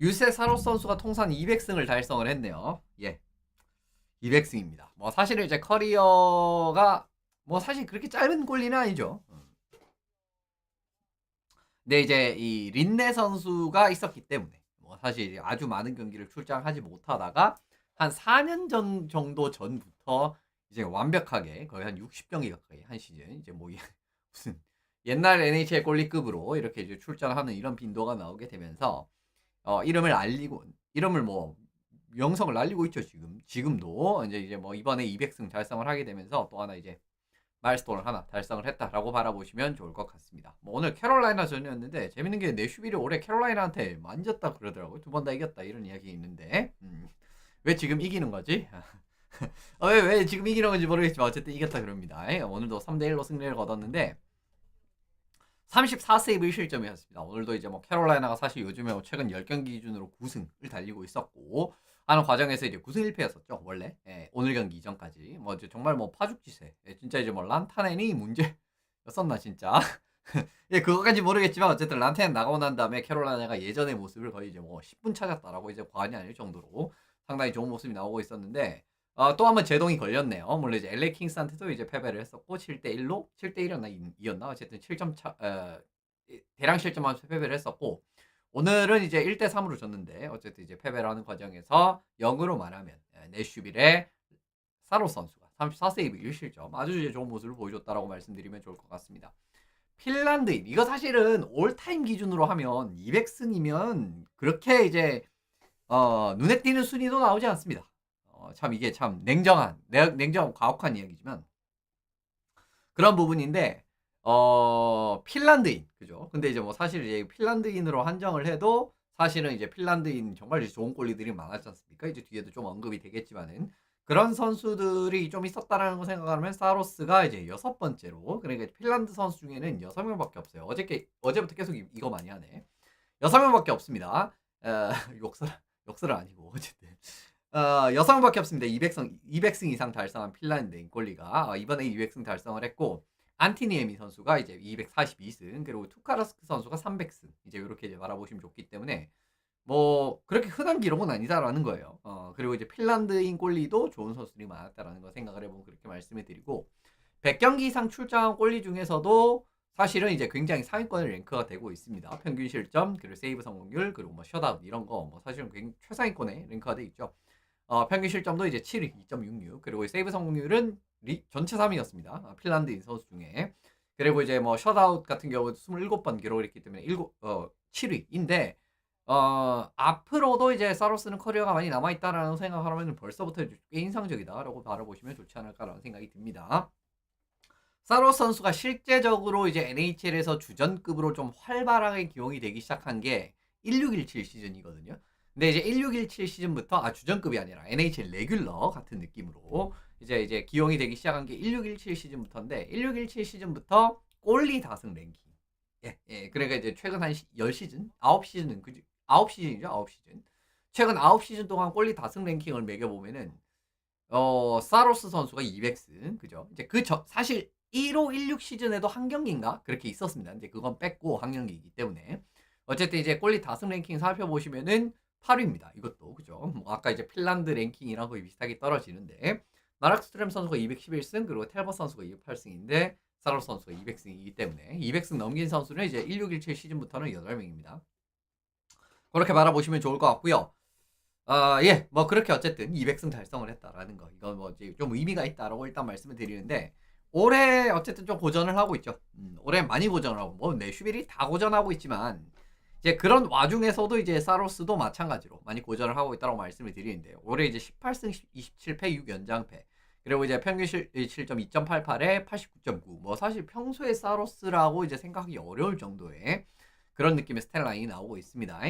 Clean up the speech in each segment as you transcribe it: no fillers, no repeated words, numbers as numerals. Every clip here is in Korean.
유세 사롯 선수가 통산 200승을 달성을 했네요. 예. 200승입니다. 뭐 사실은 이제 커리어가 뭐 사실 그렇게 짧은 꼴리는 아니죠. 근데 이제 이 린네 선수가 있었기 때문에 뭐 사실 아주 많은 경기를 출장하지 못하다가 한 4년 전 정도 전부터 이제 완벽하게 거의 한 60경기 가까이 한 시즌 이제 뭐 무슨 옛날 NHL 꼴리급으로 이렇게 이제 출장하는 이런 빈도가 나오게 되면서 이름을 알리고 이름을 뭐 명성을 날리고 있죠 지금도 이제 뭐 이번에 200승 달성을 하게 되면서 또 하나 이제 마일스톤을 하나 달성을 했다라고 바라보시면 좋을 것 같습니다. 뭐 오늘 캐롤라이나 전이었는데 재밌는 게 내슈빌이 올해 캐롤라이나한테 만졌다 그러더라고요. 두 번 다 이겼다 이런 이야기 있는데 왜 지금 이기는 거지? 왜 지금 이기는 건지 모르겠지만 어쨌든 이겼다 그럽니다. 오늘도 3대1로 승리를 거뒀는데 34세이브 1실점이었습니다. 오늘도 이제 뭐 캐롤라이나가 사실 요즘에 뭐 최근 10경기 기준으로 9승을 달리고 있었고 하는 과정에서 이제 9승 1패였었죠. 원래 오늘 경기 이전까지 뭐 이제 정말 뭐 파죽지세 진짜 이제 뭐 란타넨이 문제였었나 진짜 예 그거까지 모르겠지만 어쨌든 란타넨 나가고 난 다음에 캐롤라이나가 예전의 모습을 거의 이제 뭐 10분 찾았다라고 이제 과언이 아닐 정도로 상당히 좋은 모습이 나오고 있었는데 또 한 번 제동이 걸렸네요. 물론 이제 LA 킹스한테도 이제 패배를 했었고 7대1로 7대1이었나 이었나 어쨌든 7점 차 대량 실점하면서 패배를 했었고 오늘은 이제 1대3으로 졌는데 어쨌든 이제 패배를 하는 과정에서 역으로 말하면 내슈빌의 사로 선수가 34세이브 1실점 아주 이제 좋은 모습을 보여줬다라고 말씀드리면 좋을 것 같습니다. 핀란드인 이거 사실은 올타임 기준으로 하면 200승이면 그렇게 이제 눈에 띄는 순위도 나오지 않습니다. 참 이게 참 냉정한 가혹한 이야기지만 그런 부분인데 핀란드인 그죠? 근데 이제 뭐 사실 이제 핀란드인으로 한정을 해도 사실은 이제 핀란드인 정말 좋은 골리들이 많았지 않습니까? 이제 뒤에도 좀 언급이 되겠지만은 그런 선수들이 좀 있었다라는 거 생각하면 사로스가 이제 6번째로 그러니까 핀란드 선수 중에는 6명밖에 없어요. 어제부터 계속 이거 많이 하네. 6명밖에 없습니다. 욕설은 아니고 어쨌든 6명밖에 없습니다. 200승 이상 달성한 핀란드 인골리가 이번에 200승 달성을 했고 안티니에미 선수가 이제 242승 그리고 투카라스크 선수가 300승 이제 이렇게 이제 바라보시면 좋기 때문에 뭐 그렇게 흔한 기록은 아니다라는 거예요. 그리고 이제 핀란드인 골리도 좋은 선수들이 많았다라는 거 생각을 해보면 그렇게 말씀을 드리고 100경기 이상 출장한 골리 중에서도 사실은 이제 굉장히 상위권의 랭크가 되고 있습니다. 평균 실점, 그리고 세이브 성공률, 그리고 뭐 셧아웃 이런 거 뭐 사실은 굉장히 최상위권에 랭크가 돼 있죠. 평균 실점도 이제 7위, 2.66. 그리고 세이브 성공률은 전체 3위였습니다. 핀란드인 선수 중에. 그리고 이제 뭐 셧아웃 같은 경우도 27번 기록을 했기 때문에 7위인데 앞으로도 이제 사로스는 커리어가 많이 남아있다라는 생각을 하면 벌써부터 꽤 인상적이다라고 바라보시면 좋지 않을까라는 생각이 듭니다. 사로스 선수가 실제적으로 이제 NHL에서 주전급으로 좀 활발하게 기용이 되기 시작한 게 1617 시즌이거든요. 근데 이제 1617 시즌부터 주전급이 아니라 NHL 레귤러 같은 느낌으로 이제 기용이 되기 시작한 게 1617 시즌부터인데 1617 시즌부터 골리 다승 랭킹. 예. 그러니까 이제 최근 한 10시즌, 9시즌은 그지 9시즌이죠. 9시즌. 최근 9시즌 동안 골리 다승 랭킹을 매겨 보면은 사로스 선수가 200승. 그죠? 이제 사실 15, 16 시즌에도 한 경기인가? 그렇게 있었습니다. 이제 그건 뺐고 한 경기이기 때문에. 어쨌든 이제 골리 다승 랭킹 살펴보시면은 8위입니다. 이것도 그죠? 뭐 아까 이제 핀란드 랭킹이랑 거의 비슷하게 떨어지는데 마락스트렘 선수가 211승 그리고 텔버 선수가 208승인데 사로스 선수가 200승이기 때문에 200승 넘긴 선수는 이제 1617 시즌부터는 8명입니다. 그렇게 바라보시면 좋을 것 같고요. 예, 뭐 그렇게 어쨌든 200승 달성을 했다라는 거 이건 뭐 이제 좀 의미가 있다라고 일단 말씀을 드리는데 올해 어쨌든 좀 고전을 하고 있죠. 올해 많이 고전을 하고 뭐 내슈빌이 다 고전하고 있지만 이제 그런 와중에서도 이제 사로스도 마찬가지로 많이 고전을 하고 있다고 말씀을 드리는데 올해 이제 18승 27패 6연장패 그리고 이제 평균 실점 2.88에 89.9 뭐 사실 평소에 사로스라고 이제 생각하기 어려울 정도의 그런 느낌의 스탯라인이 나오고 있습니다.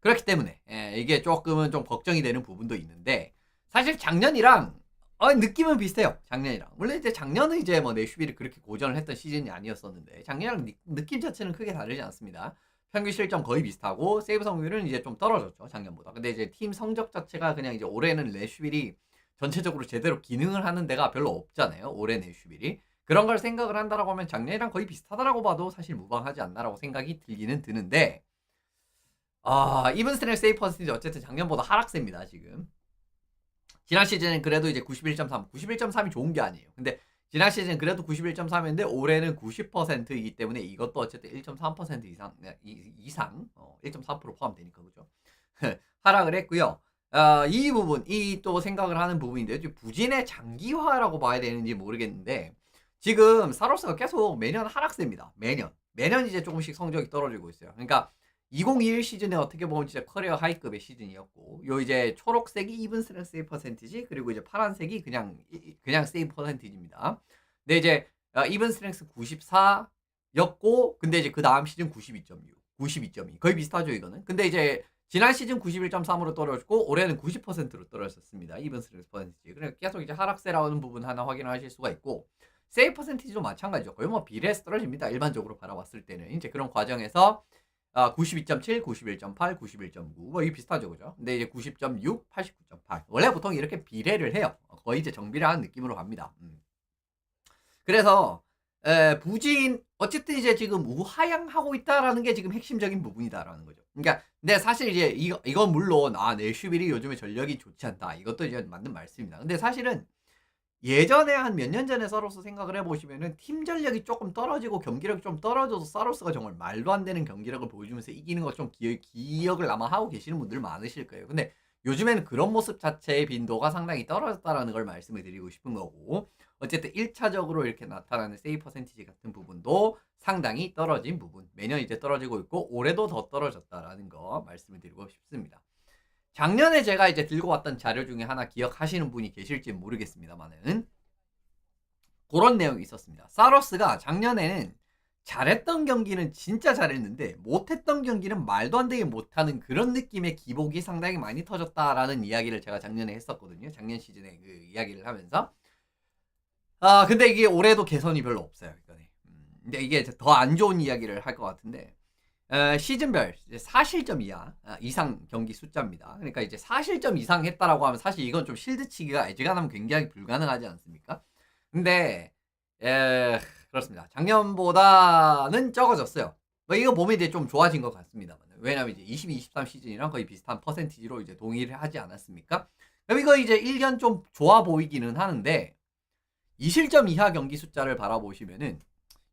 그렇기 때문에 이게 조금은 좀 걱정이 되는 부분도 있는데 사실 작년이랑 느낌은 비슷해요. 작년이랑 물론 이제 작년은 이제 뭐 내슈빌이 그렇게 고전을 했던 시즌이 아니었었는데 작년이랑 느낌 자체는 크게 다르지 않습니다. 평균 실점 거의 비슷하고 세이브 성공률은 이제 좀 떨어졌죠 작년보다. 근데 이제 팀 성적 자체가 그냥 이제 올해는 내슈빌이 전체적으로 제대로 기능을 하는 데가 별로 없잖아요. 올해 내슈빌이 그런 걸 생각을 한다라고 하면 작년이랑 거의 비슷하다라고 봐도 사실 무방하지 않나라고 생각이 들기는 드는데 이븐 스트렝스 세이브 퍼센티지 어쨌든 작년보다 하락세입니다, 지금. 지난 시즌은 그래도 이제 91.3, 91.3이 좋은 게 아니에요. 근데 지난 시즌은 그래도 91.3인데 올해는 90%이기 때문에 이것도 어쨌든 1.3% 이상, 1.4% 포함되니까, 그죠? 하락을 했고요. 이 부분, 이 또 생각을 하는 부분인데, 부진의 장기화라고 봐야 되는지 모르겠는데, 지금 사로스가 계속 매년 하락세입니다. 매년 이제 조금씩 성적이 떨어지고 있어요. 그러니까 2021 시즌에 어떻게 보면 진짜 커리어 하이급의 시즌이었고, 요 이제 초록색이 이븐 스트렝스 세이브 퍼센티지, 그리고 이제 파란색이 그냥 세이브 퍼센티지입니다. 근데 이제 이븐 스트렝스 94였고, 근데 이제 그 다음 시즌 92.6, 92.2 거의 비슷하죠 이거는. 근데 이제 지난 시즌 91.3으로 떨어졌고 올해는 90%로 떨어졌습니다. 이븐 스트렝스 퍼센티지. 그래서 계속 이제 하락세라는 부분 하나 확인하실 수가 있고, 세이브 퍼센티지도 마찬가지죠. 거의 뭐 비례해서 떨어집니다. 일반적으로 바라봤을 때는 이제 그런 과정에서 92.7, 91.8, 91.9 뭐 이게 비슷하죠, 그죠? 근데 이제 90.6, 89.8 원래 보통 이렇게 비례를 해요. 거의 이제 정비례한 느낌으로 갑니다. 그래서 부진 어쨌든 이제 지금 우하향하고 있다라는 게 지금 핵심적인 부분이다라는 거죠. 그러니까 근데 사실 이제 이건 물론 내슈빌이 요즘에 전력이 좋지 않다. 이것도 이제 맞는 말씀입니다. 근데 사실은 예전에 한 몇 년 전에 사로스 생각을 해보시면은 팀 전력이 조금 떨어지고 경기력이 좀 떨어져도 사로스가 정말 말도 안 되는 경기력을 보여주면서 이기는 거 좀 기억을 아마 하고 계시는 분들 많으실 거예요. 근데 요즘에는 그런 모습 자체의 빈도가 상당히 떨어졌다라는 걸 말씀을 드리고 싶은 거고, 어쨌든 1차적으로 이렇게 나타나는 세이브 퍼센티지 같은 부분도 상당히 떨어진 부분, 매년 이제 떨어지고 있고 올해도 더 떨어졌다라는 거 말씀을 드리고 싶습니다. 작년에 제가 이제 들고 왔던 자료 중에 하나 기억하시는 분이 계실지 모르겠습니다만은 그런 내용이 있었습니다. 사로스가 작년에는 잘했던 경기는 진짜 잘했는데 못했던 경기는 말도 안 되게 못하는 그런 느낌의 기복이 상당히 많이 터졌다라는 이야기를 제가 작년에 했었거든요. 작년 시즌에 그 이야기를 하면서 근데 이게 올해도 개선이 별로 없어요. 근데 이게 더 안 좋은 이야기를 할 것 같은데 시즌별 사실점 이상 경기 숫자입니다. 그러니까 이제 사실점 이상 했다라고 하면 사실 이건 좀 실드치기가 애지간하면 굉장히 불가능하지 않습니까? 근데 그렇습니다. 작년보다는 적어졌어요. 뭐 이거 보면 이제 좀 좋아진 것 같습니다. 왜냐면 이제 22-23 시즌이랑 거의 비슷한 퍼센티지로 이제 동의를 하지 않았습니까? 그럼 이거 이제 1년 좀 좋아 보이기는 하는데 이실점 이하 경기 숫자를 바라보시면은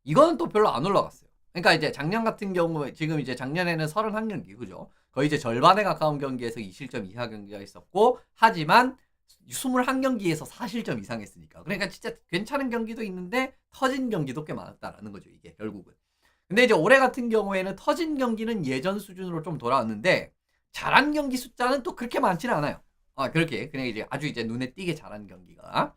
이거는 또 별로 안 올라갔어요. 그러니까 이제 작년 같은 경우에 지금 이제 작년에는 31경기 그죠? 거의 이제 절반에 가까운 경기에서 2실점 이하 경기가 있었고, 하지만 21경기에서 4실점 이상 했으니까. 그러니까 진짜 괜찮은 경기도 있는데 터진 경기도 꽤 많았다라는 거죠, 이게 결국은. 근데 이제 올해 같은 경우에는 터진 경기는 예전 수준으로 좀 돌아왔는데 잘한 경기 숫자는 또 그렇게 많지는 않아요. 그렇게 그냥 이제 아주 이제 눈에 띄게 잘한 경기가.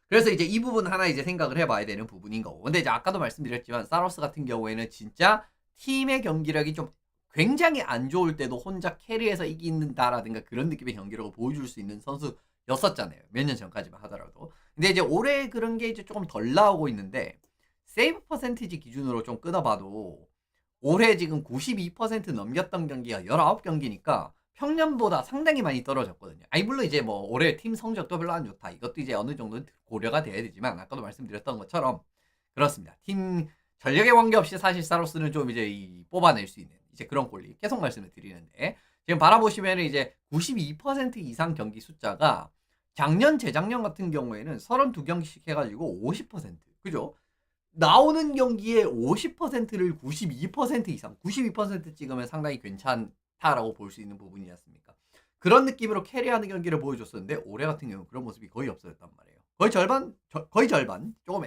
그래서 이제 이 부분 하나 이제 생각을 해봐야 되는 부분인 거고. 근데 이제 아까도 말씀드렸지만 사로스 같은 경우에는 진짜 팀의 경기력이 좀 굉장히 안 좋을 때도 혼자 캐리해서 이긴다라든가 그런 느낌의 경기력을 보여줄 수 있는 선수였었잖아요. 몇 년 전까지만 하더라도. 근데 이제 올해 그런 게 이제 조금 덜 나오고 있는데 세이브 퍼센티지 기준으로 좀 끊어봐도 올해 지금 92% 넘겼던 경기가 19경기니까 평년보다 상당히 많이 떨어졌거든요. 물론 이제 뭐 올해 팀 성적도 별로 안 좋다. 이것도 이제 어느 정도는 고려가 돼야 되지만 아까도 말씀드렸던 것처럼 그렇습니다. 팀 전력에 관계없이 사실 사로스는 좀 이제 뽑아낼 수 있는 이제 그런 꼴리 계속 말씀을 드리는데, 지금 바라보시면 이제 92% 이상 경기 숫자가 작년 재작년 같은 경우에는 32경기씩 해가지고 50% 그죠? 나오는 경기의 50%를 92% 이상 92% 찍으면 상당히 괜찮다라고 볼 수 있는 부분이지 않습니까? 그런 느낌으로 캐리하는 경기를 보여줬었는데 올해 같은 경우는 그런 모습이 거의 없어졌단 말이에요. 거의 절반 조금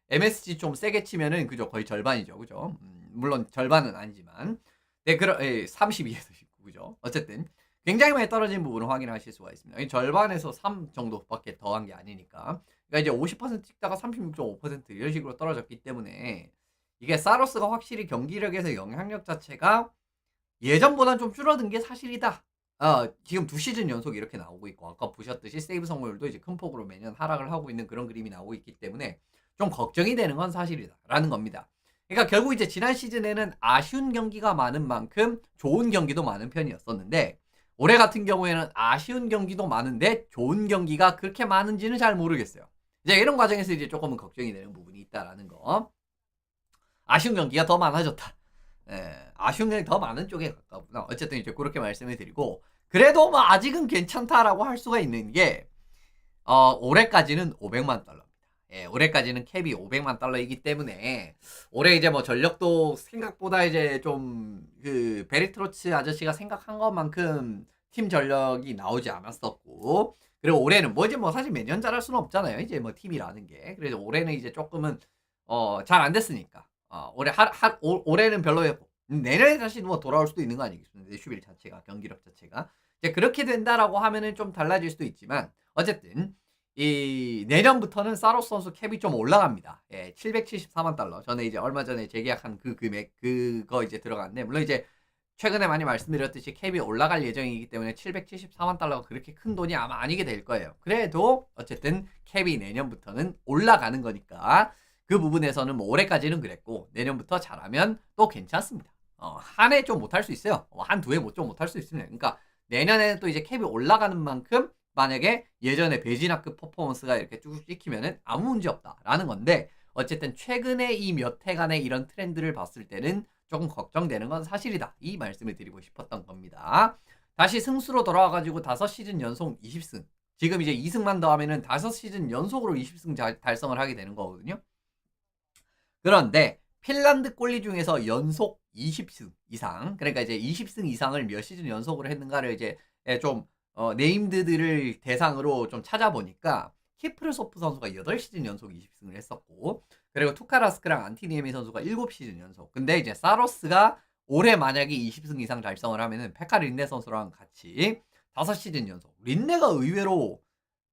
MSG 좀 세게 치면은 그죠, 거의 절반이죠, 그죠? 물론 절반은 아니지만 32에서 19 그죠? 어쨌든 굉장히 많이 떨어진 부분을 확인하실 수가 있습니다. 절반에서 3 정도밖에 더한 게 아니니까. 그러니까 이제 50% 찍다가 36.5% 이런 식으로 떨어졌기 때문에 이게 사로스가 확실히 경기력에서 영향력 자체가 예전보다는 좀 줄어든 게 사실이다. 지금 2시즌 연속 이렇게 나오고 있고, 아까 보셨듯이 세이브 성공률도 이제 큰 폭으로 매년 하락을 하고 있는 그런 그림이 나오고 있기 때문에 좀 걱정이 되는 건 사실이다라는 겁니다. 그러니까 결국 이제 지난 시즌에는 아쉬운 경기가 많은 만큼 좋은 경기도 많은 편이었었는데 올해 같은 경우에는 아쉬운 경기도 많은데 좋은 경기가 그렇게 많은지는 잘 모르겠어요. 이제 이런 과정에서 이제 조금은 걱정이 되는 부분이 있다라는 거. 아쉬운 경기가 더 많아졌다. 아쉬운 게 더 많은 쪽에 가깝구나. 어쨌든 이제 그렇게 말씀을 드리고 그래도 뭐 아직은 괜찮다라고 할 수가 있는 게 올해까지는 500만 달러입니다. 예, 올해까지는 캡이 500만 달러이기 때문에 올해 이제 뭐 전력도 생각보다 이제 좀 그 베리트로츠 아저씨가 생각한 것만큼 팀 전력이 나오지 않았었고 그리고 올해는 뭐 이제 뭐 사실 매년 잘할 수는 없잖아요. 이제 뭐 팀이라는 게. 그래서 올해는 이제 조금은 잘 안 됐으니까. 올해는 별로였고 내년에 다시 뭐 돌아올 수도 있는 거 아니겠습니까? 슈빌 자체가 경기력 자체가 이제 그렇게 된다라고 하면은 좀 달라질 수도 있지만 어쨌든 이 내년부터는 사로스 선수 캡이 좀 올라갑니다. 예, 774만 달러. 저는 이제 얼마 전에 재계약한 그 금액 그거 이제 들어갔는데 물론 이제 최근에 많이 말씀드렸듯이 캡이 올라갈 예정이기 때문에 774만 달러가 그렇게 큰 돈이 아마 아니게 될 거예요. 그래도 어쨌든 캡이 내년부터는 올라가는 거니까 그 부분에서는 뭐 올해까지는 그랬고 내년부터 잘하면 또 괜찮습니다. 한 해 좀 못할 수 있어요. 한 두 해 좀 못할 수 있습니다. 그러니까 내년에는 또 이제 캡이 올라가는 만큼 만약에 예전에 베지나급 퍼포먼스가 이렇게 쭉쭉 찍히면은 아무 문제 없다라는 건데 어쨌든 최근에 이 몇 해간의 이런 트렌드를 봤을 때는 조금 걱정되는 건 사실이다. 이 말씀을 드리고 싶었던 겁니다. 다시 승수로 돌아와가지고 5시즌 연속 20승. 지금 이제 2승만 더하면은 5시즌 연속으로 20승 달성을 하게 되는 거거든요. 그런데 핀란드 꼴리 중에서 연속 20승 이상, 그러니까 이제 20승 이상을 몇 시즌 연속으로 했는가를 이제 좀 네임드들을 대상으로 좀 찾아보니까 키프르소프 선수가 8시즌 연속 20승을 했었고 그리고 투카라스크랑 안티니에미 선수가 7시즌 연속. 근데 이제 사로스가 올해 만약에 20승 이상 달성을 하면은 페카 린네 선수랑 같이 5시즌 연속. 린네가 의외로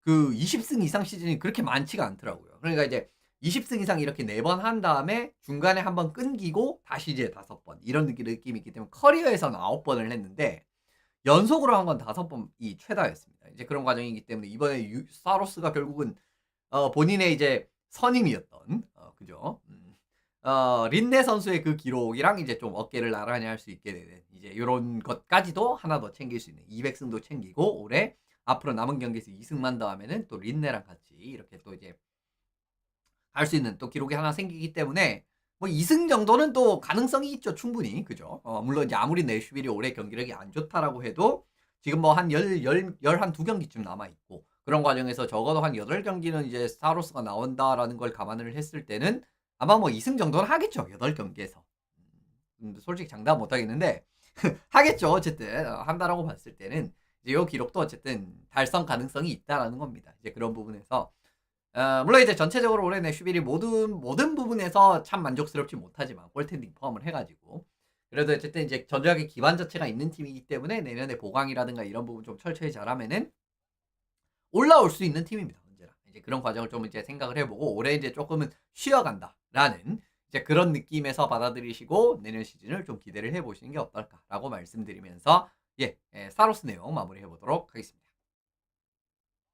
그 20승 이상 시즌이 그렇게 많지가 않더라고요. 그러니까 이제 20승 이상 이렇게 4번 한 다음에 중간에 한번 끊기고 다시 이제 5번 이런 느낌이 있기 때문에 커리어에서는 9번을 했는데 연속으로 한 건 5번이 최다였습니다. 이제 그런 과정이기 때문에 이번에 사로스가 결국은 본인의 이제 선임이었던 그죠? 린네 선수의 그 기록이랑 이제 좀 어깨를 나란히 할 수 있게 되는 이제 요런 것까지도 하나 더 챙길 수 있는 200승도 챙기고 올해 앞으로 남은 경기에서 2승만 더 하면은 또 린네랑 같이 이렇게 또 이제 할 수 있는 또 기록이 하나 생기기 때문에 뭐 2승 정도는 또 가능성이 있죠. 충분히. 그죠? 물론 이제 아무리 내슈빌이 올해 경기력이 안 좋다라고 해도 지금 뭐 한 12경기쯤 남아 있고 그런 과정에서 적어도 한 8경기는 이제 사로스가 나온다라는 걸 감안을 했을 때는 아마 뭐 2승 정도는 하겠죠. 8경기에서. 솔직히 장담 못 하겠는데 하겠죠. 어쨌든 한다라고 봤을 때는 이제 요 기록도 어쨌든 달성 가능성이 있다라는 겁니다. 이제 그런 부분에서 물론 이제 전체적으로 올해 내슈빌이 모든 부분에서 참 만족스럽지 못하지만 골텐딩 포함을 해가지고 그래도 어쨌든 이제 전략의 기반 자체가 있는 팀이기 때문에 내년에 보강이라든가 이런 부분 좀 철저히 잘하면은 올라올 수 있는 팀입니다. 언제나 이제 그런 과정을 좀 이제 생각을 해보고 올해 이제 조금은 쉬어간다라는 이제 그런 느낌에서 받아들이시고 내년 시즌을 좀 기대를 해보시는 게 어떨까라고 말씀드리면서 사로스 내용 마무리해 보도록 하겠습니다.